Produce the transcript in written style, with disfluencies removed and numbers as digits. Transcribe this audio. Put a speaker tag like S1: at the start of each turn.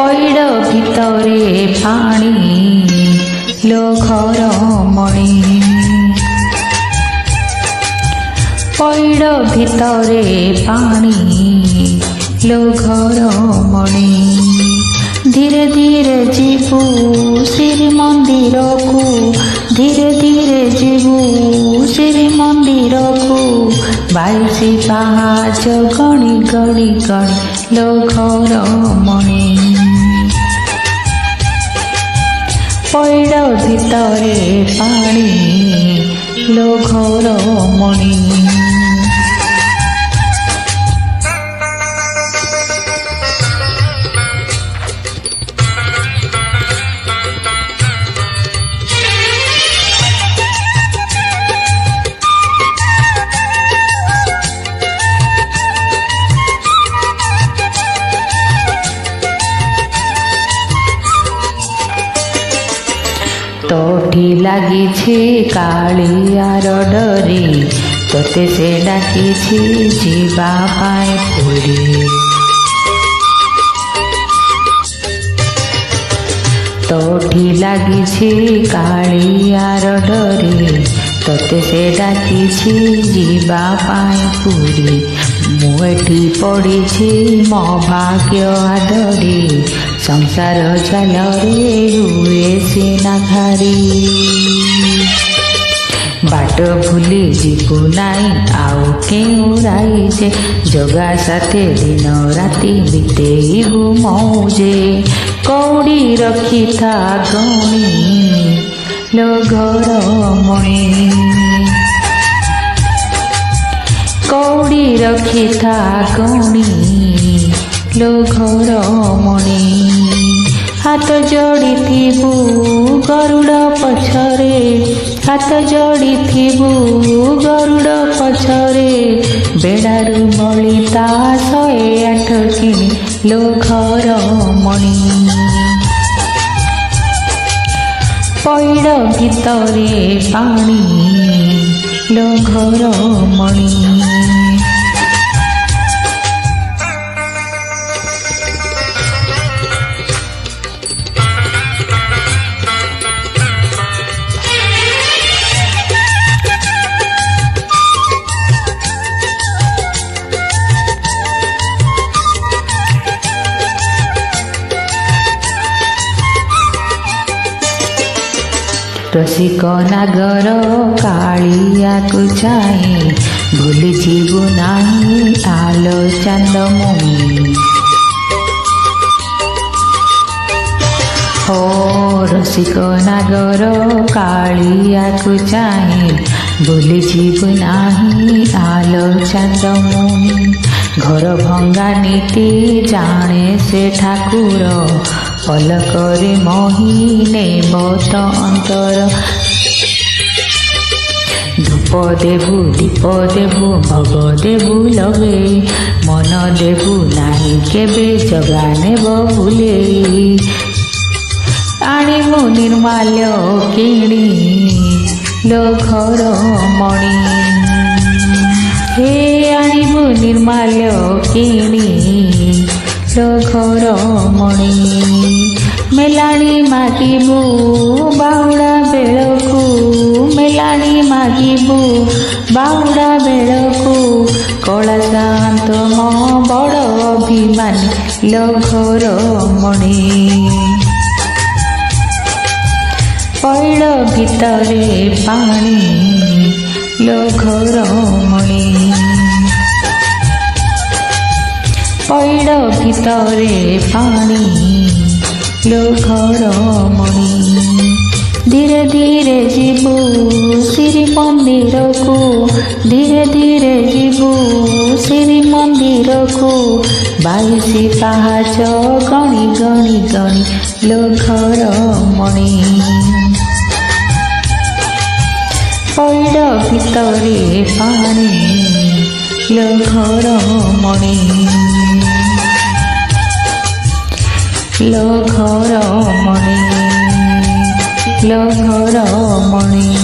S1: ପଇଡ଼ ଭିତରେ ପାଣି ଲୋ ଘର ମଣି। ପଇଡ଼ ଭିତରେ ପାଣି ଲୋ ଘର ମଣି। ଧୀରେ ଧୀରେ ଯିବୁ ଶ୍ରୀମନ୍ଦିରକୁ, ଧୀରେ ଧୀରେ ଯିବୁ ଶ୍ରୀମନ୍ଦିରକୁ। 22 ପାହାଚ ଗଣି ଗଣି ଗଣି ଲୋ ଘର ମଣି। ପଇଡ଼ ଭିତରେ ପାଣି ଲୋ ଘର ମଣି। ତୋଠି ଲାଗିଛି କାଳିଆର ଡରି, ତୋତେ ସେ ଡାକିଛି ଯିବା ପାଇଁ ପୁରୀ। ତୋଠି ଲାଗିଛି କାଳିଆର ଡରି, ତୋତେ ସେ ଡାକିଛି ଯିବା ପାଇଁ ପୁରୀ। ମୁଁ ଏଠି ପଡ଼ିଛି ମୋ ଭାଗ୍ୟ ଆଦରି, ସଂସାର ଜାଲରେ ହୁଏ ସିନା ଘାରି। ବାଟ ଭୁଲି ଯିବୁ ନାଇଁ ଆଉ କେଉଁ ରାଇଜେ, ଜଗା ସାଥେ ଦିନ ରାତି ବିତେଇବୁ ମଉଜେ। କଉଡ଼ି ରଖିଥା ଗଣି ଲୋ ଘର ମଣି। କଉଡ଼ି ରଖିଥା ଗଣି ଲୋ ଘର ମଣି। ହାତ ଯୋଡ଼ିଥିବୁ ଗରୁଡ଼ ପଛରେ, ହାତ ଯୋଡ଼ିଥିବୁ ଗରୁଡ଼ ପଛରେ। ବେଡ଼ାରୁ ବଳିତା 108 କିଣି ଲୋ ଘର ମଣି। ପଇଡ଼ ଭିତରେ ପାଣି ଲୋ ଘର ମଣି। ରସିକ ନାଗର କାଳିଆକୁ ଚାହିଁ, ଭୁଲି ଯିବୁ ନାହିଁ ଆଲୋ ଚାନ୍ଦମଣି। ଓ ରସିକ ନାଗର କାଳିଆକୁ ଚାହିଁ, ଭୁଲି ଯିବୁ ନାହିଁ ଆଲୋ ଚାନ୍ଦମଣି। ଘର ଭଙ୍ଗା ନୀତି ଜାଣେ ସେ ଠାକୁର, ପଲକରେ ମୋହି ନେବ ତ ଅନ୍ତର। ଧୂପ ଦେବୁ ଦୀପ ଦେବୁ ଭୋଗ ଦେବୁ ଲଗେଇ, ମନ ଦେବୁ ନାହିଁ କେବେ ଜଗା ନେବ ଭୁଲେଇ। ଆଣିବୁ ନିର୍ମାଲ୍ୟ କିଣି ଲୋ ଘର ମଣି। ହେ ଆଣିବୁ ନିର୍ମାଲ୍ୟ କିଣି ଲୋ ଘର ମଣି। ମେଲାଣି ମାଗିବୁ ବାହୁଡ଼ା ବେଳକୁ, ମେଲାଣି ମାଗିବୁ ବାହୁଡ଼ା ବେଳକୁ। କଳାଶାନ୍ତ ମୋ ବଡ଼ ଅଭିମାନୀ ଲୋ ଘର ମଣି। ପଇଡ଼ ଭିତରେ ପାଣି ଲୋ ଘର ମଣି। ପଇଡ଼ ଭିତରେ ପାଣି ଲୋ ଘର ମଣି। ଧୀରେ ଧୀରେ ଯିବୁ ଶ୍ରୀମନ୍ଦିରକୁ, ଧୀରେ ଧୀରେ ଯିବୁ ଶ୍ରୀମନ୍ଦିରକୁ। 22 ପାହାଚ ଗଣି ଗଣି ଗଣି ଲୋ ଘର ମଣି। ପଇଡ଼ ଭିତରେ ପାଣି ଲୋ ଘର ମଣି। ଲୋ ଘର ମଣି, ଲୋ ଘର ମଣି।